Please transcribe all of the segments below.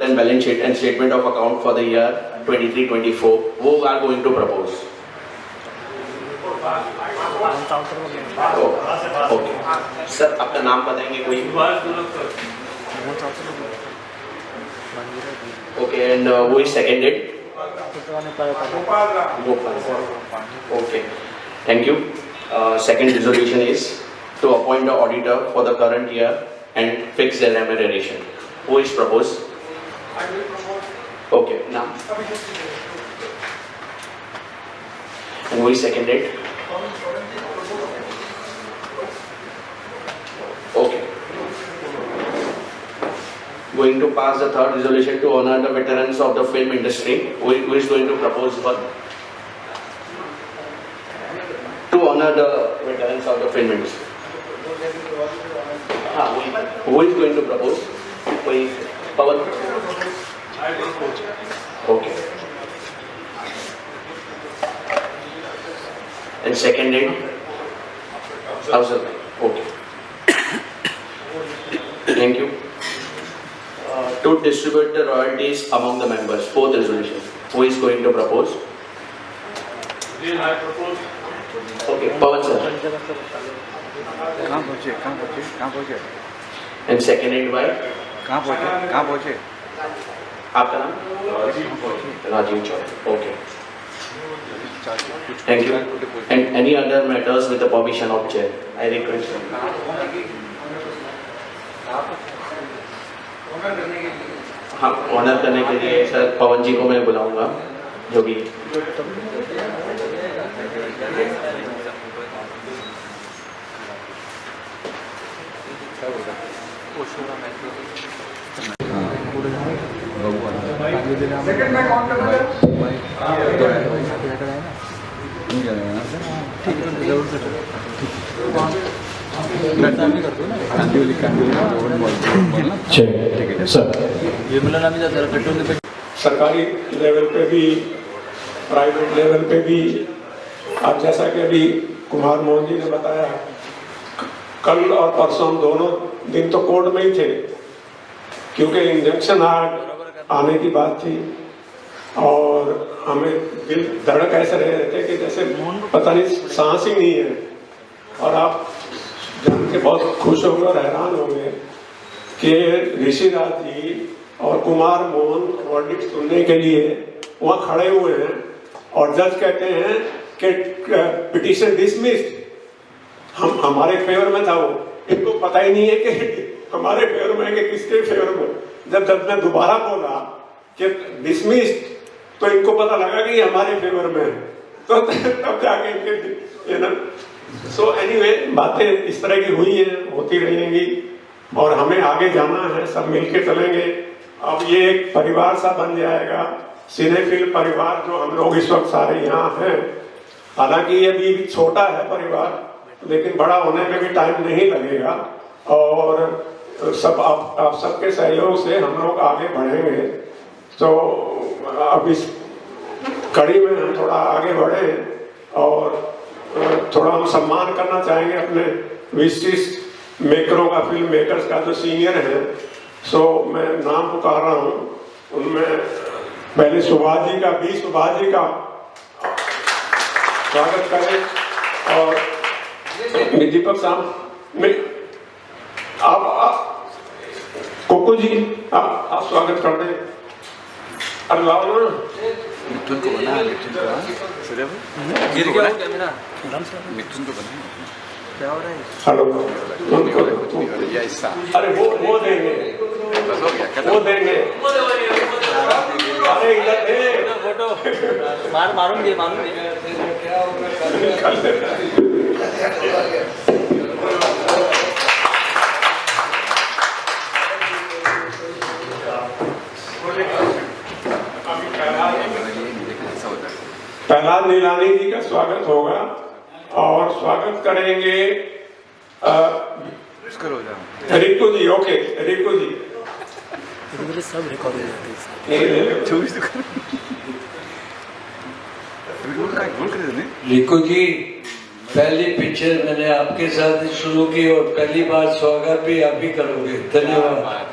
and balance sheet and statement of account for the year 23-24. Who are going to propose? Okay sir, आपका नाम बताएंगे कोई? Okay, and वो is seconded? Okay, thank you. Second resolution is to appoint the auditor for the current year and fix their remuneration. Who is proposed? I will propose. Okay, now. And who is seconded? Okay. Going to pass the third resolution to honor the veterans of the film industry. Who is going to propose for? To honor the veterans of the film industry. Who is going to propose? Pawan? Okay. And seconded? Afzal. Okay. Thank you. To distribute the royalties among the members. Fourth resolution. Who is going to propose? Then I propose. Okay, Pawan sir. कहाँ पहुँचे? And seconded by? कहाँ पहुँचे? आपका नाम? Rajiv Chaudhary. Okay. Thank you. And any other matters with the permission of chair? I request. हाँ, honour करने के लिए सर पवन जी को मैं बुलाऊंगा, जो भी Second में कौन कर रहा है? सरकारी लेवल पे भी, प्राइवेट लेवल पे भी, अब जैसा कि अभी कुमार मोहन जी ने बताया, कल और परसों दोनों दिन तो कोर्ट में ही थे, क्योंकि इंजेक्शन आने की बात थी और हमें दिल धड़क ऐसे रहे थे कि जैसे पता नहीं सांस ही नहीं है. और आप जान के बहुत खुश होंगे और हैरान होंगे कि ऋषिराज जी और कुमार मोहन वर्डिक्ट सुनने के लिए वहाँ खड़े हुए हैं और जज कहते हैं कि पिटीशन डिसमिस्ड. हमारे फेवर में था वो, इनको पता ही नहीं है कि हमारे फेवर में है कि किसके फेवर में. जब मैं दोबारा बोला कि डिसमिस्ड तो इनको पता लगा कि हमारे फेवर में है, तो तब जाके इनके सो एनीवे बातें इस तरह की हुई हैं, होती रहेंगी और हमें आगे जाना है, सब मिलके चलेंगे. अब ये एक परिवार सा बन जाएगा, सिनेफिल परिवार जो हम लोग इस वक्त सारे यहाँ हैं. हालांकि ये भी छोटा है परिवार, लेकिन बड़ा होने में भी टाइम नहीं लगेगा और सब आप सबके सहयोग से हम लोग आगे बढ़ेंगे. तो अब इस कड़ी में हम थोड़ा आगे बढ़े और थोड़ा हम सम्मान करना चाहेंगे अपने विशिष्ट मेकरों का, फिल्म मेकर्स का जो सीनियर है. सो मैं नाम पुकार रहा हूँ, उनमें पहले सुभाष जी का स्वागत करें और दीपक साहब में आप कोको जी आप स्वागत कर दें. अल्लाह मिथुन को बना मिथुन को बना क्या हो रहा है? हेलो, अरे वो देंगे, वो देंगे. अरे इधर दे फोटो मारूंगी. प्रहलाद नीलानी जी का स्वागत होगा और स्वागत करेंगे रिको जी. ओके, रिको जी सब रिकॉर्ड हो जाते हैं. रिको जी, पहली पिक्चर मैंने आपके साथ शुरू की और पहली बार स्वागत भी आप ही करोगे. धन्यवाद.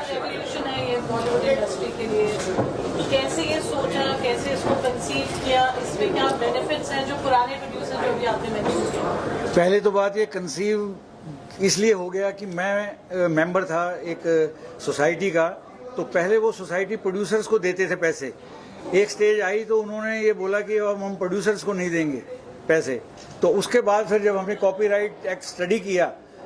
रेवोल्यूशन है ये बॉलीवुड इंडस्ट्री के लिए, कैसे ये सोचा, कैसे इसको कंसीव किया, इसमें क्या बेनिफिट्स हैं जो पुराने प्रोड्यूसर जो भी आपने मेंशन किया? पहले तो बात ये कंसीव इसलिए हो गया कि मैं मेंबर था एक सोसाइटी का, तो पहले वो सोसाइटी प्रोड्यूसर्स को देते थे पैसे। एक स्टेज आई तो उन्होंने ये बोला कि अब हम प्रोड्यूसर्स को नहीं देंगे पैसे। तो उसके बाद फिर जब हमने कॉपीराइट एक्ट स्टडी किया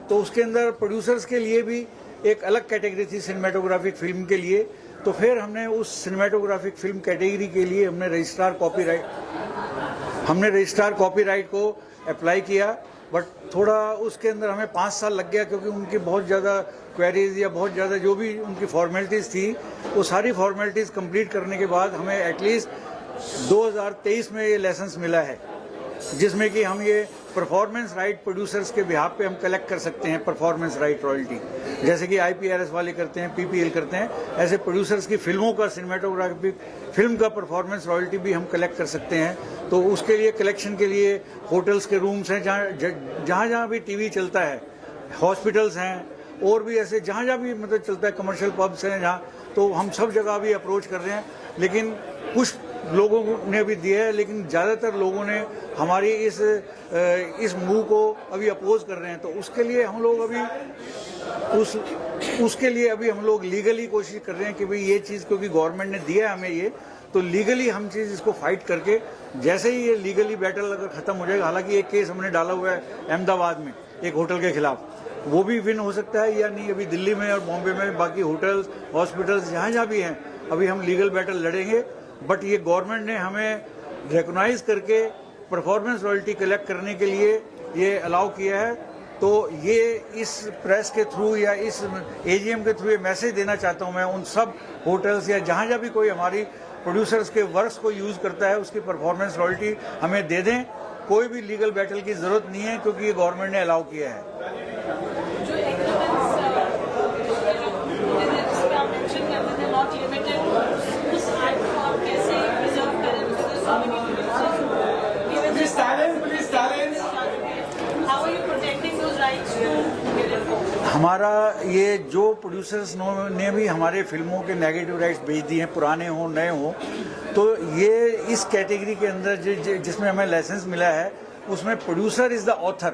तो उसके अंदर प्रोड्यूसर्स के लिए भी एक अलग कैटेगरी थी सिनेमेटोग्राफिक फिल्म के लिए। तो फिर हमने उस सिनेमेटोग्राफिक फिल्म कैटेगरी के लिए हमने रजिस्ट्रार कॉपीराइट को अप्लाई किया। बट थोड़ा उसके अंदर हमें 5 साल लग गया, क्योंकि उनकी बहुत ज़्यादा क्वेरीज या बहुत ज़्यादा जो भी उनकी फॉर्मेलिटीज़ थी वो सारी फॉर्मेलिटीज़ कंप्लीट करने के बाद हमें एटलीस्ट 2023 में ये लाइसेंस मिला है, जिसमें कि हम ये परफॉर्मेंस राइट प्रोड्यूसर्स के बिहाफ पे हम कलेक्ट कर सकते हैं परफॉर्मेंस राइट रॉयल्टी, जैसे कि IPRS वाले करते हैं, PPL करते हैं, ऐसे प्रोड्यूसर्स की फिल्मों का सिनेमेटोग्राफी फिल्म का परफॉर्मेंस रॉयल्टी भी हम कलेक्ट कर सकते हैं। तो उसके लिए कलेक्शन के लिए होटल्स के रूम्स हैं, जहाँ भी टीवी चलता है, हॉस्पिटल्स हैं और भी ऐसे जहाँ भी मतलब चलता है, कमर्शियल पब्स हैं जहाँ, तो हम सब जगह भी अप्रोच कर रहे हैं। लेकिन कुछ लोगों ने भी दिया है, लेकिन ज़्यादातर लोगों ने हमारी इस मूव को अभी अपोज कर रहे हैं। तो उसके लिए हम लोग हम लोग लीगली कोशिश कर रहे हैं कि भाई ये चीज़, क्योंकि गवर्नमेंट ने दिया है हमें ये, तो लीगली हम चीज़ इसको फाइट करके, जैसे ही ये लीगली बैटल अगर ख़त्म हो जाएगा, हालांकि एक केस हमने डाला हुआ है अहमदाबाद में एक होटल के खिलाफ, वो भी विन हो सकता है या नहीं, अभी दिल्ली में और बॉम्बे में बाकी होटल्स हॉस्पिटल्स जहाँ भी हैं अभी हम लीगल बैटल लड़ेंगे। बट ये गवर्नमेंट ने हमें रिकॉग्नाइज करके परफॉर्मेंस रॉयल्टी कलेक्ट करने के लिए ये अलाउ किया है। तो ये इस प्रेस के थ्रू या इस AGM के थ्रू ये मैसेज देना चाहता हूँ मैं उन सब होटल्स या जहाँ भी कोई हमारी प्रोड्यूसर्स के वर्क्स को यूज़ करता है, उसकी परफॉर्मेंस रॉयल्टी हमें दे दें। कोई भी लीगल बैटल की जरूरत नहीं है, क्योंकि ये गवर्नमेंट ने अलाउ किया है। जो एग्रीमेंट्स जिसपे आप मेंशन करते थे नॉट लिमिटेड, उस एक्ट को आप कैसे प्रिजर्व करें? How are you protecting those rights to get it? हमारा ये जो प्रोड्यूसर्स ने भी हमारे फिल्मों के नेगेटिव राइट्स भेज दिए हैं, पुराने हों नए हों, तो ये इस कैटेगरी के अंदर जिसमें हमें लाइसेंस मिला है, उसमें प्रोड्यूसर इज द ऑथर,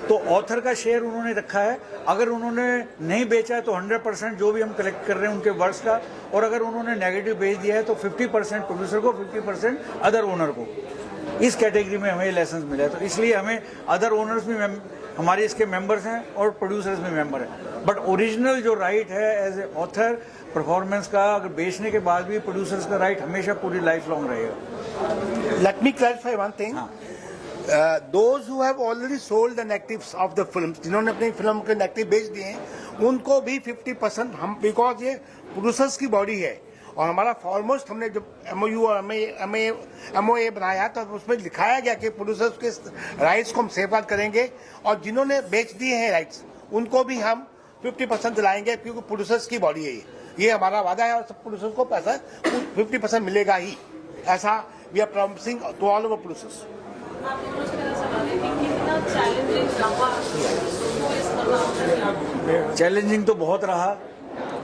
तो ऑथर का शेयर उन्होंने रखा है। अगर उन्होंने नहीं बेचा है तो 100% जो भी हम कलेक्ट कर रहे हैं उनके वर्क्स का, और अगर उन्होंने नेगेटिव भेज दिया है तो 50% प्रोड्यूसर को, 50% अदर ओनर को। इस कैटेगरी में हमें लाइसेंस मिला है, तो इसलिए हमें अदर ओनर्स भी हमारे इसके मेंबर्स हैं और प्रोड्यूसर्स भी मेंबर हैं। बट ओरिजिनल जो राइट है एज ए ऑथर परफॉर्मेंस का, अगर बेचने के बाद भी प्रोड्यूसर्स का राइट हमेशा पूरी लाइफ लॉन्ग रहेगा। Let me clarify one thing. Those who have already sold the negatives of the films, जिन्होंने अपनी फिल्म के नेगेटिव बेच दिए हैं, उनको भी 50% हम, बिकॉज ये प्रोड्यूसर्स की बॉडी है और हमारा फॉरमोस्ट हमने जो MOU और MOA बनाया तो उसमें दिखाया गया कि प्रोड्यूसर्स के राइट्स को हम सेफगार्ड करेंगे, और जिन्होंने बेच दिए हैं राइट्स उनको भी हम 50% दिलाएंगे, क्योंकि प्रोड्यूसर्स की बॉडी है ये हमारा वादा है, और सब प्रोड्यूसर्स को पैसा 50% मिलेगा ही, ऐसा we are promising to all over producers. आप दोनों से मेरा सवाल है कि कितना चैलेंजिंग रहा इस तमाम? चैलेंजिंग तो बहुत रहा।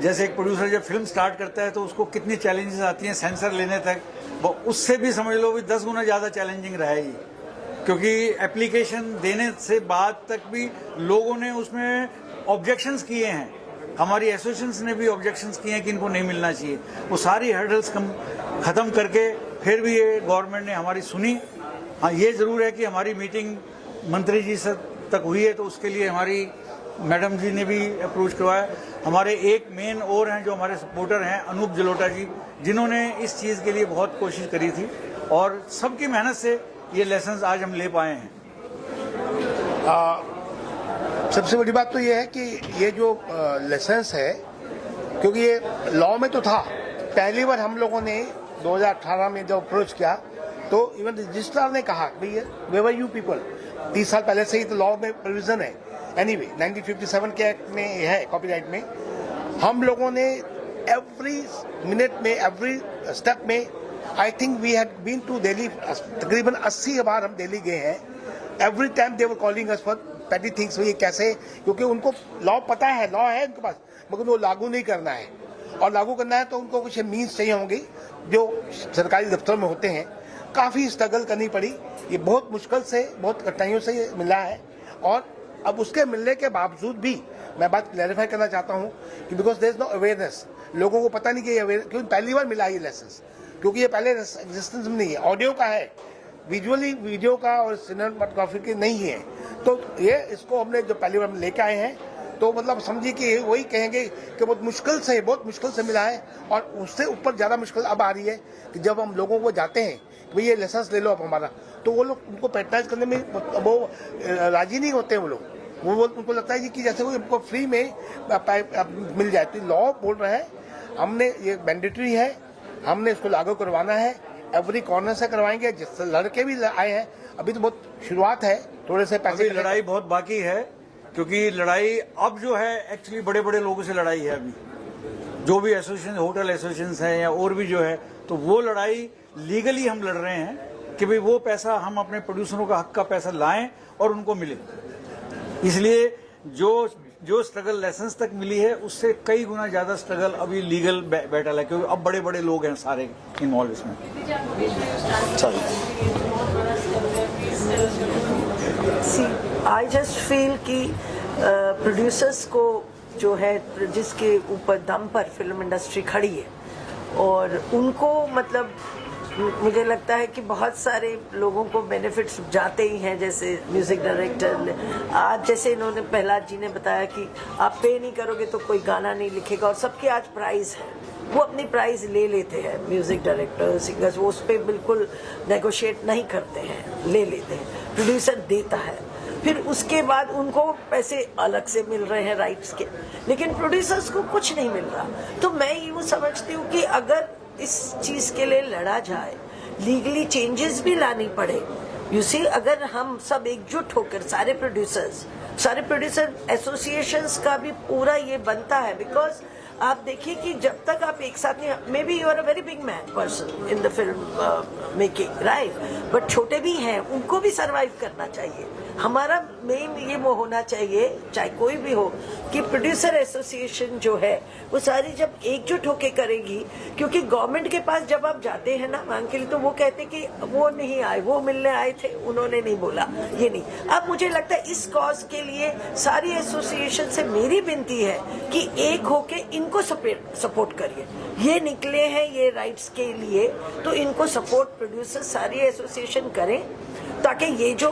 जैसे एक प्रोड्यूसर जब फिल्म स्टार्ट करता है तो उसको कितनी चैलेंजेस आती हैं सेंसर लेने तक, वो उससे भी समझ लो भी 10 गुना ज़्यादा चैलेंजिंग रहेगी, क्योंकि एप्लीकेशन देने से बाद तक भी लोगों ने उसमें ऑब्जेक्शंस किए हैं, हमारी एसोसिएशंस ने भी ऑब्जेक्शंस किए हैं कि इनको नहीं मिलना चाहिए। वो सारी हर्डल्स ख़त्म करके फिर भी ये गवर्नमेंट ने हमारी सुनी। हाँ, ये ज़रूर है कि हमारी मीटिंग मंत्री जी से तक हुई है, तो उसके लिए हमारी मैडम जी ने भी अप्रोच करवाया। हमारे एक मेन और हैं जो हमारे सपोर्टर हैं, अनूप जलोटा जी, जिन्होंने इस चीज़ के लिए बहुत कोशिश करी थी, और सबकी मेहनत से ये लाइसेंस आज हम ले पाए हैं। सबसे बड़ी बात तो ये है कि ये जो लाइसेंस है, क्योंकि ये लॉ में तो था, पहली बार हम लोगों ने 2018 में जब अप्रोच किया तो इवन रजिस्ट्रार ने कहा भैया वेवर यू पीपल, 30 साल पहले से ही तो लॉ में प्रोविजन है। एनीवे 1957 के एक्ट में है, कॉपीराइट में, हम लोगों ने एवरी मिनट में, एवरी स्टेप में, I think we had been to Delhi, तकरीबन 80 बार हम दिल्ली गए हैं। Every time they were calling us for petty things. ये कैसे, क्योंकि उनको लॉ पता है, लॉ है उनके पास, मगर वो लागू नहीं करना है, और लागू करना है तो उनको कुछ मीन्स चाहिए होंगे जो सरकारी दफ्तर में होते हैं। काफ़ी स्ट्रगल करनी पड़ी, ये बहुत मुश्किल से, बहुत कठिनाइयों से ये मिला है, और अब उसके मिलने के बावजूद भी मैं बात क्लैरिफाई करना चाहता हूँ कि because there is no awareness, लोगों को पता नहीं कि ये क्यों पहली बार मिला ये लाइसेंस, क्योंकि ये पहले एग्जिस्टेंस में नहीं है, ऑडियो का है, विजुअली वीडियो का और सिनेमेटोग्राफी के नहीं है। तो ये इसको हमने जो पहली बार लेके आए हैं, तो मतलब समझिए कि वही कहेंगे कि बहुत मुश्किल से मिला है, और उससे ऊपर ज़्यादा मुश्किल अब आ रही है कि जब हम लोगों को जाते हैं भाई ये लाइसेंस ले लो अब हमारा, तो वो लोग उनको पैट्रनाइज करने में वो राजी नहीं होते। वो लोग उनको लगता है कि जैसे वो उनको फ्री में मिल जाए। तो लॉ बोल रहे हैं, हमने ये मैंडेटरी है, हमने इसको लागू करवाना है, एवरी कॉर्नर से करवाएंगे, जिससे लड़के भी आए हैं। अभी तो बहुत शुरुआत है, थोड़े से पैसे अभी लड़ाई बहुत बाकी है, क्योंकि लड़ाई अब जो है एक्चुअली बड़े बड़े लोगों से लड़ाई है। अभी जो भी एसोसिएशन, होटल एसोसिएशन है या और भी जो है, तो वो लड़ाई लीगली हम लड़ रहे हैं कि भाई वो पैसा हम अपने प्रोड्यूसरों का हक का पैसा लाएं और उनको मिले। इसलिए जो स्ट्रगल लाइसेंस तक मिली है उससे कई गुना ज्यादा स्ट्रगल अभी लीगल बैटल है, क्योंकि अब बड़े बड़े लोग हैं सारे इन्वॉल्व इसमें। आई जस्ट फील कि प्रोड्यूसर्स को जो है, जिसके ऊपर दम पर फिल्म इंडस्ट्री खड़ी है, और उनको मतलब मुझे लगता है कि बहुत सारे लोगों को बेनिफिट्स जाते ही हैं। जैसे म्यूजिक डायरेक्टर आज, जैसे इन्होंने प्रहलाद जी ने बताया कि आप पे नहीं करोगे तो कोई गाना नहीं लिखेगा, और सबके आज प्राइज है, वो अपनी प्राइज ले लेते हैं। म्यूजिक डायरेक्टर, सिंगर्स, वो उस पर बिल्कुल नेगोशिएट नहीं करते हैं, ले लेते हैं। प्रोड्यूसर देता है, फिर उसके बाद उनको पैसे अलग से मिल रहे हैं राइट्स के, लेकिन प्रोड्यूसर्स को कुछ नहीं मिल रहा। तो मैं यूँ समझती हूँ कि अगर इस चीज के लिए लड़ा जाए, लीगली चेंजेस भी लानी पड़े। यू सी, अगर हम सब एकजुट होकर सारे प्रोड्यूसर एसोसिएशंस का भी पूरा ये बनता है, बिकॉज आप देखिए कि जब तक आप एक साथ नहीं, maybe you are a very big man person in the film making, right, but छोटे भी हैं, उनको भी सरवाइव करना चाहिए। हमारा मेन ये वो होना चाहिए, चाहे कोई भी हो, कि प्रोड्यूसर एसोसिएशन जो है वो सारी जब एकजुट होके करेगी, क्योंकि गवर्नमेंट के पास जब आप जाते हैं ना मांग के लिए, तो वो कहते कि वो नहीं आए, वो मिलने आए थे, उन्होंने नहीं बोला, ये नहीं। अब मुझे लगता है इस कॉज के लिए सारी एसोसिएशन से मेरी विनती है कि एक होके इनको सपोर्ट करिए। ये निकले हैं ये राइट्स के लिए, तो इनको सपोर्ट प्रोड्यूसर सारी एसोसिएशन करें, ताकि ये जो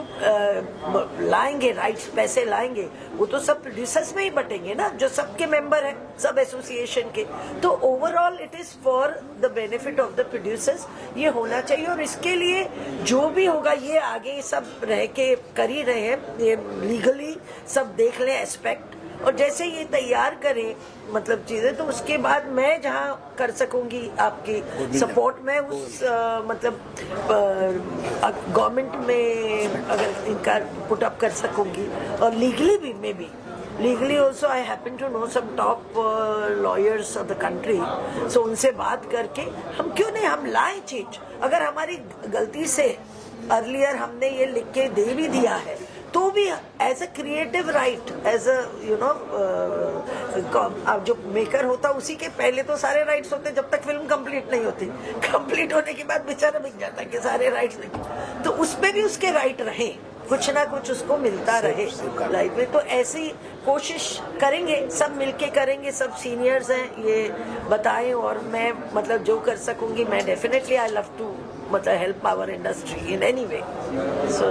लाएंगे राइट्स, पैसे लाएंगे, वो तो सब प्रोड्यूसर्स में ही बटेंगे ना, जो सबके मेंबर हैं सब एसोसिएशन के। तो overall it is for the benefit of the producers, ये होना चाहिए। और इसके लिए जो भी होगा, ये आगे सब रह के कर ही रहे हैं, ये लीगली सब देख लें एस्पेक्ट, और जैसे ये तैयार करें मतलब चीजें, तो उसके बाद मैं जहाँ कर सकूंगी आपकी सपोर्ट में उस मतलब गवर्नमेंट में अगर इनका पुट अप कर सकूंगी, और लीगली भी maybe legally also I happen to know some top lawyers of the country, so उनसे बात करके हम क्यों नहीं हम लाएं चीज। अगर हमारी गलती से अर्लियर हमने ये लिख के दे भी दिया है, तो भी as a creative right, as a you know, जो मेकर होता उसी के पहले तो सारे राइट्स होते जब तक फिल्म कंप्लीट नहीं होती। कंप्लीट होने के बाद बेचारा बिक जाता है कि सारे राइट्स नहीं, तो उस पे भी उसके राइट रहे, कुछ ना कुछ उसको मिलता रहे लाइफ में। तो ऐसी कोशिश करेंगे, सब मिलके करेंगे, सब सीनियर्स हैं ये बताएं, और मैं मतलब जो कर सकूंगी मैं डेफिनेटली आई लव टू मतलब help our industry in any way. So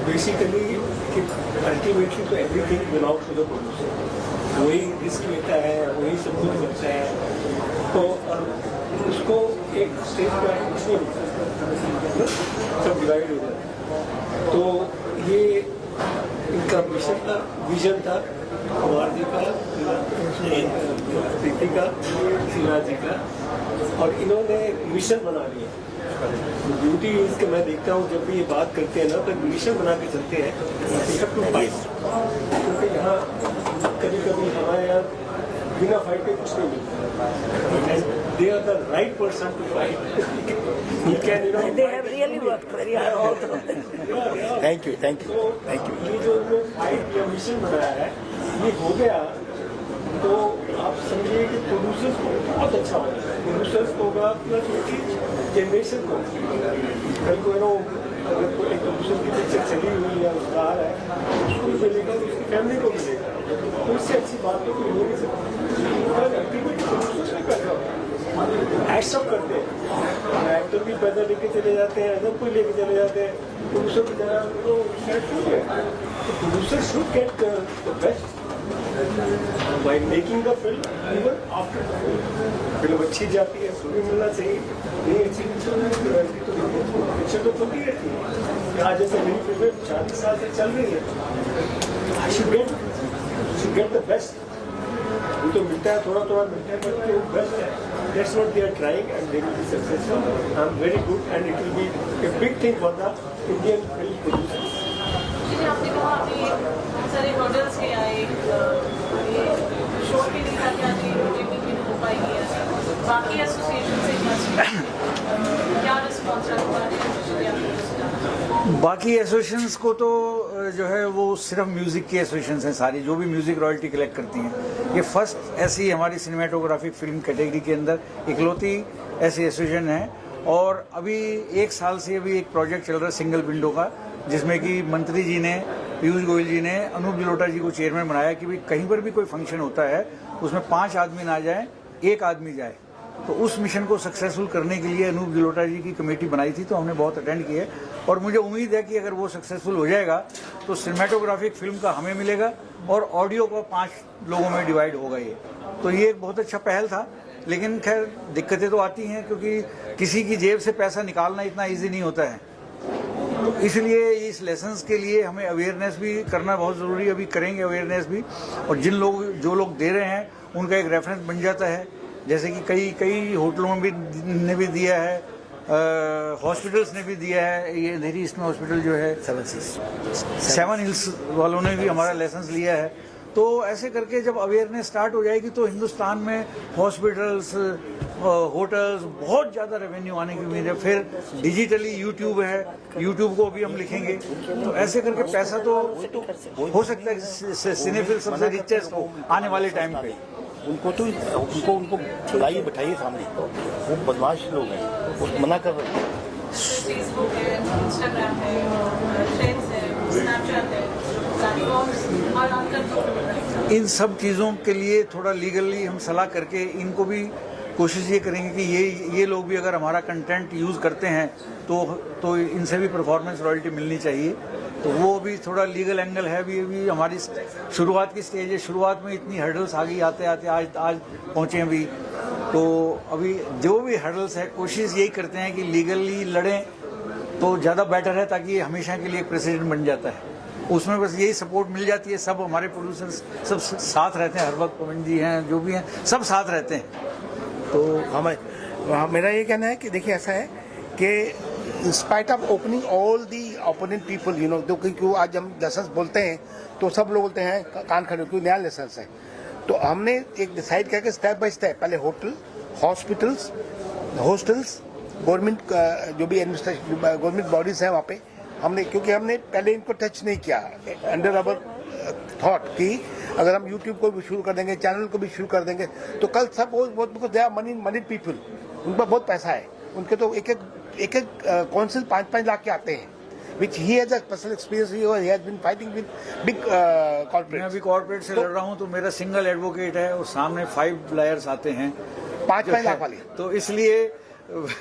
basically ultimately तो everything belongs to the producer, वही रिस्क लेता है, वही सब कुछ करता है, तो उसको एक स्टेज पर नहीं मिलता, सब डिवाइड हो जाता है। तो ये इनका विजन था कुमार जी का, प्रीति का, शिवराज जी का, और इन्होंने मिशन बना लिया। ब्यूटी इज के मैं देखता हूँ जब भी ये बात करते हैं ना, तो मिशन बना के चलते हैं, क्योंकि यहाँ कभी कभी हमारे यहाँ बिना फाइट के कुछ नहीं मिलता। They are the right person to fight. You can, you know. They have really worked very hard all through. Thank you, thank you, thank you. ये जो फाइट या मिशन बनाया है, ये हो गया, तो आप समझिए कि प्रोड्यूसर्स को बहुत अच्छा होगा, प्रोड्यूसर्स को होगा प्लस उनकी जनरेशन को। कल को नो अगर कोई प्रोड्यूसर की पिक्चर चली हुई है, उसका आ रहा है, उसको भी मिलेगा, तो उसकी फैमिली को मिलेगा, तो इससे अच्छी बात तो कोई हो नहीं सकती। प्रोड्यूसर्स भी पैदा होगा, एक्सेप्ट करते हैं, एक्टर भी पैदा लेके चले जाते हैं, सब कोई लेके चले जाते हैं, प्रोड्यूसर की तरह तो सेट हो गया, तो producer should get the best by making the film, even after the film. Film अच्छी जाती है, सुनी मिलना चाहिए, नहीं अच्छी पिक्चर तो चलती रहती है। आज जैसे मेरी फिल्में 40 साल से चल रही है, I should get the best. उनको मिलता है थोड़ा थोड़ा मिलता है, but जो बेस्ट है, that's what they are trying and they will be successful. I'm very good and it will be a big thing for the Indian film producers. जी आपने कहा अभी बहुत सारे मॉडल्स के आए ये शो के लिए क्या प्रोजेक्टिंग भी हो पाएगी ऐसा बाकी एसोसिएशन से क्या रिस्पॉन्स रहा है। बाकी एसोसिएशंस को तो जो है वो सिर्फ म्यूज़िक की एसोसिएशंस हैं सारी, जो भी म्यूज़िक रॉयल्टी कलेक्ट करती हैं। ये फर्स्ट ऐसी हमारी सिनेमाटोग्राफिक फिल्म कैटेगरी के अंदर इकलौती ऐसी एसोसिएशन है। और अभी 1 साल से अभी एक प्रोजेक्ट चल रहा है सिंगल विंडो का, जिसमें कि मंत्री जी ने, पीयूष गोयल जी ने अनूप जलोटा जी को चेयरमैन बनाया कि भाई कहीं पर भी कोई फंक्शन होता है उसमें 5 आदमी ना जाए, 1 आदमी जाए। तो उस मिशन को सक्सेसफुल करने के लिए अनूप जलोटा जी की कमेटी बनाई थी, तो हमने बहुत अटेंड किए और मुझे उम्मीद है कि अगर वो सक्सेसफुल हो जाएगा तो सिनेमाटोग्राफिक फिल्म का हमें मिलेगा और ऑडियो का 5 लोगों में डिवाइड होगा ये। तो ये एक बहुत अच्छा पहल था, लेकिन खैर दिक्कतें तो आती हैं क्योंकि किसी की जेब से पैसा निकालना इतना ईजी नहीं होता है। तो इसलिए इस लेसन्स के लिए हमें अवेयरनेस भी करना बहुत ज़रूरी है, अभी करेंगे अवेयरनेस भी। और जो लोग दे रहे हैं उनका एक रेफरेंस बन जाता है, जैसे कि कई होटलों में ने भी दिया है, हॉस्पिटल्स ने भी दिया है। ये अंधेरी इसमें हॉस्पिटल जो है 7 हिल्स वालों ने भी हमारा लाइसेंस लिया है। तो ऐसे करके जब अवेयरनेस स्टार्ट हो जाएगी तो हिंदुस्तान में हॉस्पिटल्स, होटल्स बहुत ज़्यादा रेवेन्यू आने की उम्मीद है। फिर डिजिटली यूट्यूब है, यूट्यूब को भी हम लिखेंगे, तो ऐसे करके पैसा तो हो सकता है सिनेफिल सबसे रिचेस्ट हो आने वाले टाइम पे। उनको बुलाइए, बैठाइए सामने, वो बदमाश लोग हैं, वो मना कर रहे हैं। फेसबुक है, इंस्टाग्राम है, ट्रेंड्स है, स्नैपचैट है, प्लेटफॉर्म्स और इन सब चीज़ों के लिए थोड़ा लीगली हम सलाह करके इनको भी कोशिश ये करेंगे कि ये लोग भी अगर हमारा कंटेंट यूज़ करते हैं तो इनसे भी परफॉर्मेंस रॉयल्टी मिलनी चाहिए। तो वो भी थोड़ा लीगल एंगल है। अभी हमारी शुरुआत की स्टेज है, शुरुआत में इतनी हर्डल्स आ गई, आते आते आज पहुँचे अभी। तो अभी जो भी हर्डल्स है कोशिश यही करते हैं कि लीगली लड़ें तो ज़्यादा बेटर है, ताकि हमेशा के लिए एक प्रेसिडेंट बन जाता है। उसमें बस यही सपोर्ट मिल जाती है। सब हमारे प्रोड्यूसर्स सब साथ रहते हैं, हर वक्त पवन जी हैं, जो भी हैं सब साथ रहते हैं। तो मेरा ये कहना है कि देखिए ऐसा है कि in spite of opening all the opponent people, you know, क्योंकि आज हम लाइसेंस बोलते हैं तो सब लोग बोलते हैं कान खड़े, क्योंकि नया लाइसेंस है। तो हमने एक डिसाइड किया कि स्टेप बाय स्टेप पहले होटल, हॉस्पिटल्स, हॉस्टल्स, गवर्नमेंट जो भी एडमिनिस्ट्रेशन गवर्नमेंट बॉडीज हैं वहाँ पे हमने, क्योंकि हमने पहले इनको टच नहीं किया अंडर अवर थॉट कि अगर हम यूट्यूब को भी शुरू कर देंगे, चैनल को भी शुरू कर देंगे तो कल सब बहुत दे आर मनी पीपल, उन पर बहुत पैसा है। उनके तो एक काउंसिल 5-5 लाख के आते हैं, which he has a special experience. He has been fighting with big corporates. मैं अभी कॉर्पोरेट से लड़ रहा हूँ, तो मेरा सिंगल एडवोकेट है और सामने 5 लायर्स आते हैं 5-5 लाख वाले। तो इसलिए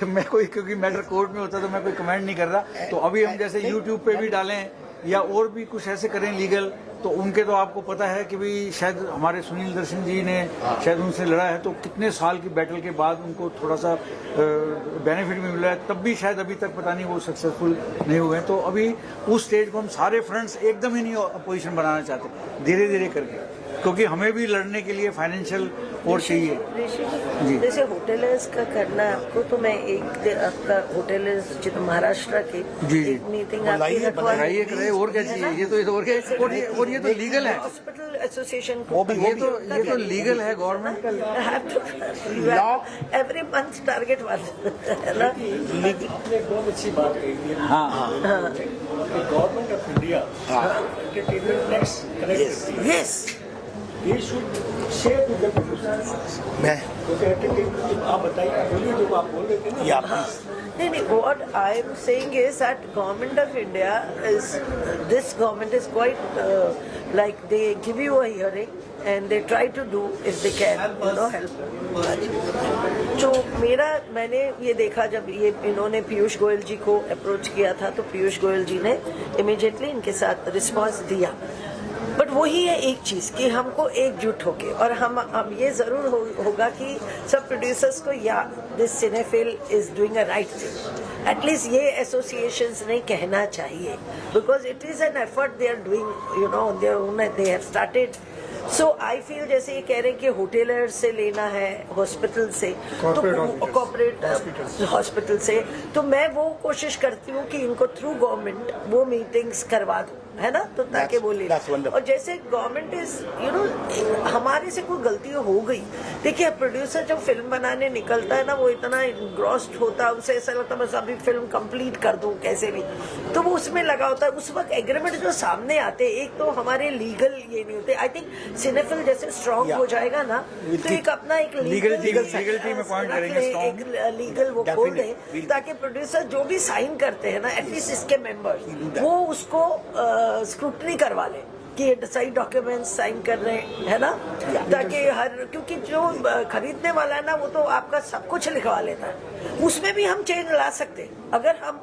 मैं क्योंकि मैटर कोर्ट में होता तो मैं कोई कमेंट नहीं कर रहा। तो अभी हम जैसे यूट्यूब पे भी डालें या और भी कुछ ऐसे करें लीगल, तो उनके तो आपको पता है कि भाई शायद हमारे सुनील दर्शन जी ने शायद उनसे लड़ा है, तो कितने साल की बैटल के बाद उनको थोड़ा सा बेनिफिट भी मिला है, तब भी शायद अभी तक पता नहीं वो सक्सेसफुल नहीं हुए हैं। तो अभी उस स्टेज को हम सारे फ्रंट्स एकदम ही नहीं अपोजिशन बनाना चाहते, धीरे धीरे करके, क्योंकि हमें भी लड़ने के लिए फाइनेंशियल और चाहिए। जी, जैसे होटलर्स का करना आपको, तो मैं एक आपका होटलर्स जो महाराष्ट्र के एक मीटिंग आपकी रखवाइए करे, और क्या चाहिए। ये तो और ये तो लीगल है, हॉस्पिटल एसोसिएशन को ये तो लीगल है, गवर्नमेंट का लॉ एवरी मंथ टारगेट वाला है ना। बहुत अच्छी बात कही है। हाँ, government of India entertainment tax collect करती है। Yes, They should share with the producers. आप बताइए, बोलिए जो आप बोल रहे थे ना। नहीं, what I am saying is that government of India this government is quite like they give you a hearing and they try to do if they can, you know, help. तो मैंने ये देखा जब ये इन्होंने पीयूष गोयल जी को अप्रोच किया था, तो पीयूष गोयल जी ने इमीडिएटली इनके साथ रिस्पांस दिया। बट वही है एक चीज कि हमको एकजुट होके, और हम ये जरूर होगा कि सब प्रोड्यूसर्स को या this cinephile is doing a right thing, at least ये एसोसिएशंस ने कहना चाहिए, because it is an effort they are doing, you know, they have started. So I feel जैसे ये कह रहे हैं कि होटेलर से लेना है, हॉस्पिटल से, तो कॉर्पोरेट हॉस्पिटल से, तो मैं वो कोशिश करती हूँ कि इनको थ्रू गवर्नमेंट वो मीटिंग्स करवा दूँ, है ना, तो ताकि वो ले। और जैसे गवर्नमेंट इज, यू नो, हमारे से कोई गलती हो गई, देखिए प्रोड्यूसर जब फिल्म बनाने निकलता है ना, वो इतना इंग्रॉस्ड होता है, उसे ऐसा लगता है बस अभी फिल्म कंप्लीट कर दूं कैसे भी, तो वो उसमें लगा होता है। उस वक्त एग्रीमेंट जो सामने आते हैं, एक तो हमारे लीगल ये नहीं होते। आई थिंक सिनेफिल जैसे स्ट्रॉन्ग हो जाएगा ना, तो एक अपना एक लीगल वो खोल दें, ताकि प्रोड्यूसर जो भी साइन करते हैं ना, एटलीस्ट इसके मेंबर्स वो उसको स्क्रूटनी करवा ले कि ये सही डॉक्यूमेंट्स साइन कर रहे हैं, है ना, ताकि हर, क्योंकि जो खरीदने वाला है ना, वो तो आपका सब कुछ लिखवा लेता है, उसमें भी हम चेंज ला सकते हैं अगर हम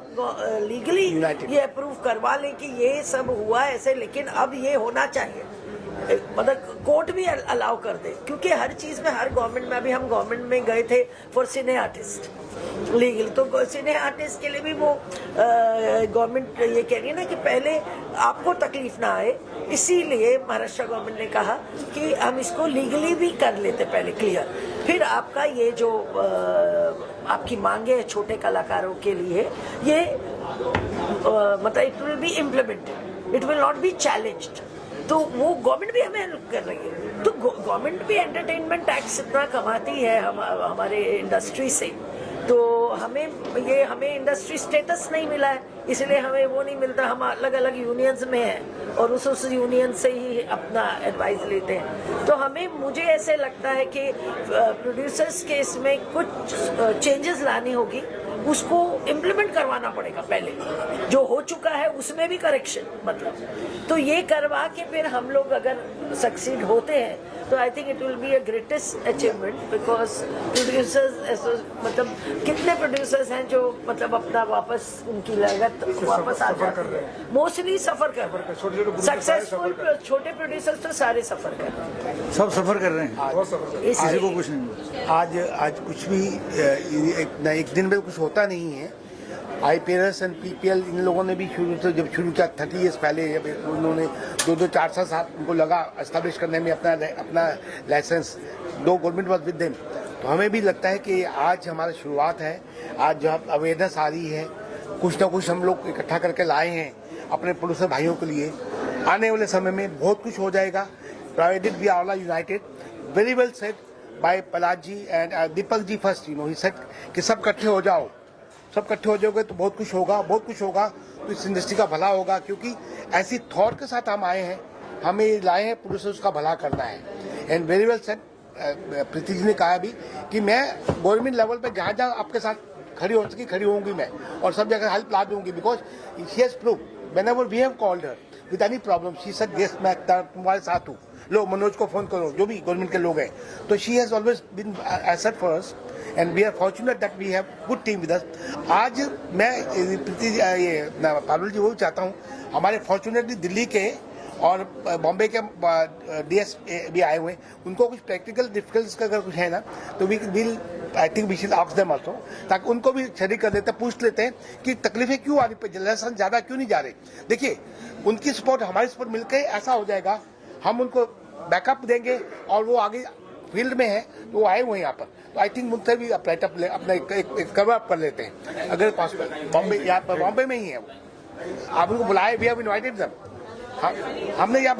लीगली ये अप्रूव करवा लें कि ये सब हुआ ऐसे, लेकिन अब ये होना चाहिए, मतलब कोर्ट भी अलाउ कर दे, क्योंकि हर चीज में, हर गवर्नमेंट में, अभी हम गवर्नमेंट में गए थे फॉर सिने आर्टिस्ट लीगल, तो सिने आर्टिस्ट के लिए भी वो गवर्नमेंट ये कह रही है ना कि पहले आपको तकलीफ ना आए, इसीलिए महाराष्ट्र गवर्नमेंट ने कहा कि हम इसको लीगली भी कर लेते पहले क्लियर, फिर आपका ये जो आपकी मांगे है छोटे कलाकारों के लिए, ये मतलब it will be implemented, it will not be challenged. तो वो गवर्नमेंट भी हमें हेल्प कर रही है, तो गवर्नमेंट भी एंटरटेनमेंट टैक्स इतना कमाती है हमारे इंडस्ट्री से, तो हमें इंडस्ट्री स्टेटस नहीं मिला है, इसलिए हमें वो नहीं मिलता। हम अलग अलग यूनियंस में हैं और उस यूनियन से ही अपना एडवाइस लेते हैं, तो मुझे ऐसे लगता है कि प्रोड्यूसर्स के इसमें कुछ चेंजेस लानी होगी, उसको इम्प्लीमेंट करवाना पड़ेगा पहले, जो हो चुका है उसमें भी करेक्शन, मतलब तो ये करवा के फिर हम लोग अगर सक्सीड होते हैं, तो I think it will be a greatest achievement, because producers, मतलब कितने प्रोड्यूसर्स हैं जो मतलब अपना वापस उनकी लागत वापस आ जाती है, मोस्टली सफर कर, सक्सेसफुल छोटे प्रोड्यूसर्स तो सारे सफर कर रहे हैं, सब सफर कर रहे हैं, किसी को कुछ नहीं। आज कुछ भी एक दिन में कुछ होता नहीं है। IPRS एंड PPL इन लोगों ने भी शुरू से जब शुरू किया 30 ईयर्स पहले, जब उन्होंने 2-4 साल उनको लगा एस्टेब्लिश करने में अपना licence, 2 government was with them, तो हमें भी लगता है कि आज हमारी शुरुआत है, आज जो अवेयरनेस आ रही है, कुछ ना कुछ हम लोग इकट्ठा करके लाए हैं अपने प्रोड्यूसर भाइयों के लिए, आने वाले समय में बहुत कुछ हो जाएगा, provided we are all united. Very well said by Palash ji and Deepak ji first, you know, he said कि सब इकट्ठे हो जाओ, सब इकट्ठे हो जाओगे तो बहुत कुछ होगा, तो इस इंडस्ट्री का भला होगा, क्योंकि ऐसी थॉट के साथ हम आए हैं, हमें लाए हैं प्रोड्यूसर्स का भला करना है। And very well said, Preeti ji ने कहा भी कि मैं गवर्नमेंट लेवल पे जहाँ जहाँ आपके साथ खड़ी हो सकी खड़ी होंगी मैं, और सब जगह हेल्प ला दूंगी, because she has prove whenever we have called her with any problem, she said yes मैं तुम्हारे साथ हूँ, लो मनोज को फोन करो, जो भी गवर्नमेंट के लोग हैं, तो she has always been asset for us and we are fortunate that we have good team with us. आज मैं प्रीति ये पारुल जी वो चाहता हूँ, हमारे फॉर्चुनेटली दिल्ली के और बॉम्बे के DS भी आए हुए, उनको कुछ प्रैक्टिकल डिफिकल्टीज का अगर कुछ है ना, तो I think we should ask them also, ताकि उनको भी शरीक कर देते हैं, पूछ लेते हैं कि तकलीफें क्यों आ रही, लाइसेंस ज्यादा क्यों नहीं जा रहे। देखिए उनकी सपोर्ट हमारी सपोर्ट मिलकर ऐसा हो जाएगा, हम उनको बैकअप देंगे और वो आगे फील्ड में है तो वो आए हुए हैं यहाँ पर, तो आई थिंक मुझसे भी अपना एक कवर अप कर लेते हैं अगर पॉसिबल। बॉम्बे में ही है वो, आप उनको बुलाए, वी हैव इनवाइटेड देम, हमने यहाँ